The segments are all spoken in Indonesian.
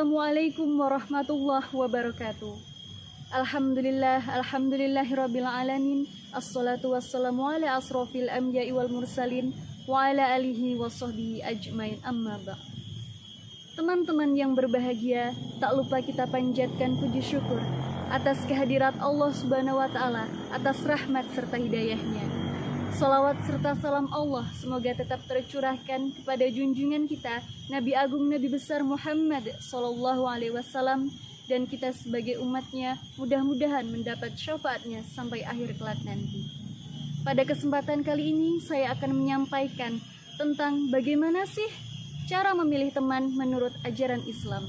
Assalamualaikum warahmatullahi wabarakatuh. Alhamdulillahirabbil alamin. Assalatu wassalamu ala asrofil anbiya'i wal mursalin wa ala alihi washabbihi ajmain, amma ba'd. Teman-teman yang berbahagia, tak lupa kita panjatkan puji syukur atas kehadirat Allah Subhanahu wa taala, atas rahmat serta hidayahnya. Salawat serta salam Allah semoga tetap tercurahkan kepada junjungan kita Nabi Agung Nabi Besar Muhammad Sallallahu Alaihi Wasallam, dan kita sebagai umatnya mudah-mudahan mendapat syafaatnya sampai akhir kelak nanti. Pada kesempatan kali ini saya akan menyampaikan tentang bagaimana sih cara memilih teman menurut ajaran Islam.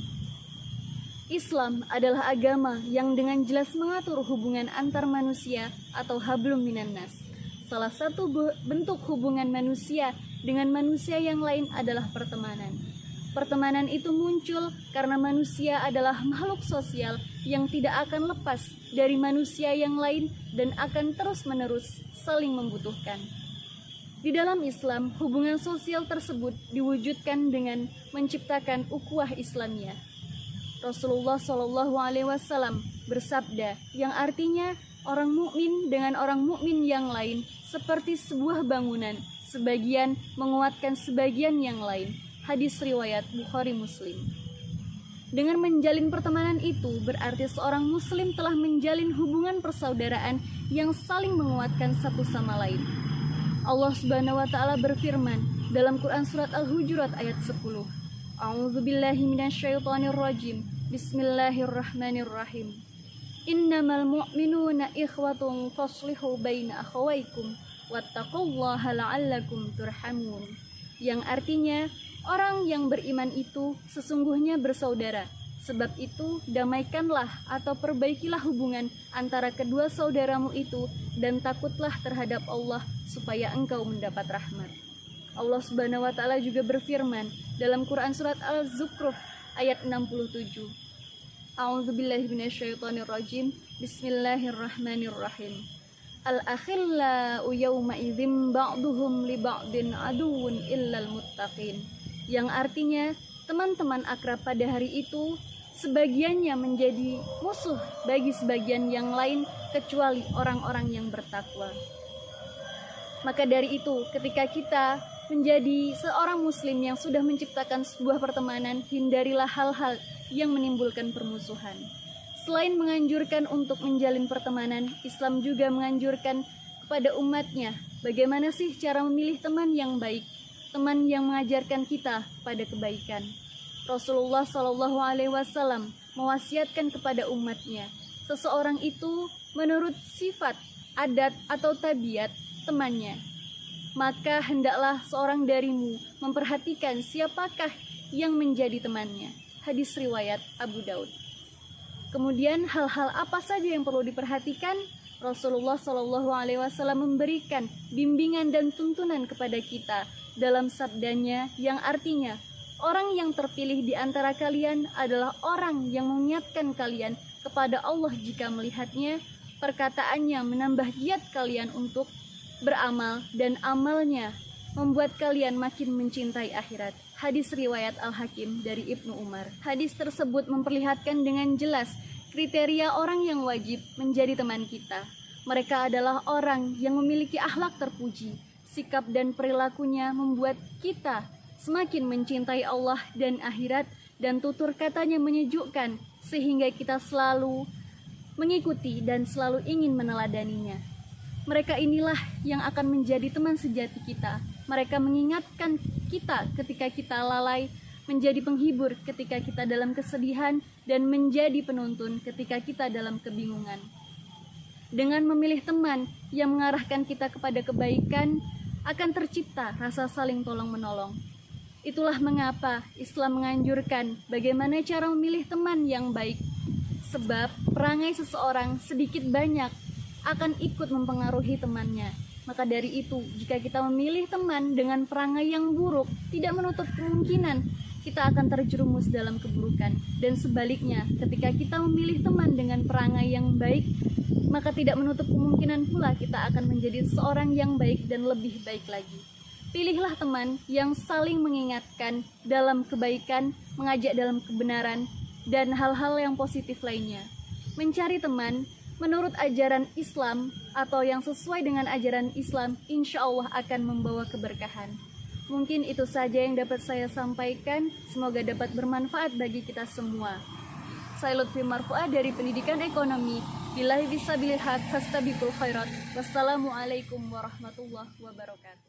Islam adalah agama yang dengan jelas mengatur hubungan antar manusia atau hablum minan nas. Salah satu bentuk hubungan manusia dengan manusia yang lain adalah pertemanan. Pertemanan itu muncul karena manusia adalah makhluk sosial yang tidak akan lepas dari manusia yang lain dan akan terus-menerus saling membutuhkan. Di dalam Islam, hubungan sosial tersebut diwujudkan dengan menciptakan ukhuwah Islamiyah. Rasulullah Shallallahu Alaihi Wasallam bersabda, yang artinya orang mukmin dengan orang mukmin yang lain seperti sebuah bangunan, sebagian menguatkan sebagian yang lain. Hadis riwayat Bukhari Muslim. Dengan menjalin pertemanan itu berarti seorang muslim telah menjalin hubungan persaudaraan yang saling menguatkan satu sama lain. Allah Subhanahu wa taala berfirman dalam Quran surat Al-Hujurat ayat 10. A'udzubillahi minasyaitonirrajim. Bismillahirrahmanirrahim. Innamal mu'minuna ikhwatun faslihu baina akhawaykum wattaqullaha la'allakum turhamun. Yang artinya, orang yang beriman itu sesungguhnya bersaudara. Sebab itu, damaikanlah atau perbaikilah hubungan antara kedua saudaramu itu dan takutlah terhadap Allah supaya engkau mendapat rahmat. Allah Subhanahu wa taala juga berfirman dalam Quran surat Al-Zukhruf ayat 67. A'udzubillahi minasyaitonirrajim. Bismillahirrahmanirrahim. Al-akhillau yawma idzin ba'duhum li ba'din aduwwun illal muttaqin. Yang artinya, teman-teman akrab pada hari itu sebagiannya menjadi musuh bagi sebagian yang lain kecuali orang-orang yang bertakwa. Maka dari itu, ketika kita menjadi seorang muslim yang sudah menciptakan sebuah pertemanan, hindarilah hal-hal yang menimbulkan permusuhan. Selain menganjurkan untuk menjalin pertemanan, Islam juga menganjurkan kepada umatnya bagaimana sih cara memilih teman yang baik, teman yang mengajarkan kita pada kebaikan. Rasulullah Shallallahu Alaihi Wasallam mewasiatkan kepada umatnya, seseorang itu menurut sifat, adat atau tabiat temannya. Maka hendaklah seorang darimu memperhatikan siapakah yang menjadi temannya. Hadis riwayat Abu Daud. Kemudian hal-hal apa saja yang perlu diperhatikan? Rasulullah Shallallahu Alaihi Wasallam memberikan bimbingan dan tuntunan kepada kita dalam sabdanya yang artinya, orang yang terpilih di antara kalian adalah orang yang mengingatkan kalian kepada Allah jika melihatnya, perkataannya menambah giat kalian untuk beramal dan amalnya membuat kalian makin mencintai akhirat. Hadis riwayat Al-Hakim dari Ibnu Umar. Hadis tersebut memperlihatkan dengan jelas kriteria orang yang wajib menjadi teman kita. Mereka adalah orang yang memiliki akhlak terpuji. Sikap dan perilakunya membuat kita semakin mencintai Allah dan akhirat, dan tutur katanya menyejukkan sehingga kita selalu mengikuti dan selalu ingin meneladaninya. Mereka inilah yang akan menjadi teman sejati kita. Mereka mengingatkan kita ketika kita lalai, menjadi penghibur ketika kita dalam kesedihan, dan menjadi penuntun ketika kita dalam kebingungan. Dengan memilih teman yang mengarahkan kita kepada kebaikan, akan tercipta rasa saling tolong-menolong. Itulah mengapa Islam menganjurkan bagaimana cara memilih teman yang baik. Sebab perangai seseorang sedikit banyak akan ikut mempengaruhi temannya. Maka dari itu, jika kita memilih teman dengan perangai yang buruk, tidak menutup kemungkinan kita akan terjerumus dalam keburukan. Dan sebaliknya, ketika kita memilih teman dengan perangai yang baik, maka tidak menutup kemungkinan pula kita akan menjadi seorang yang baik dan lebih baik lagi. Pilihlah teman yang saling mengingatkan dalam kebaikan, mengajak dalam kebenaran, dan hal-hal yang positif lainnya. Mencari teman menurut ajaran Islam atau yang sesuai dengan ajaran Islam, insya Allah akan membawa keberkahan. Mungkin itu saja yang dapat saya sampaikan. Semoga dapat bermanfaat bagi kita semua. Saya Lutfi Marfuah dari Pendidikan Ekonomi. Billahi bisabilillah, fastabiqul khairat. Wassalamualaikum warahmatullahi wabarakatuh.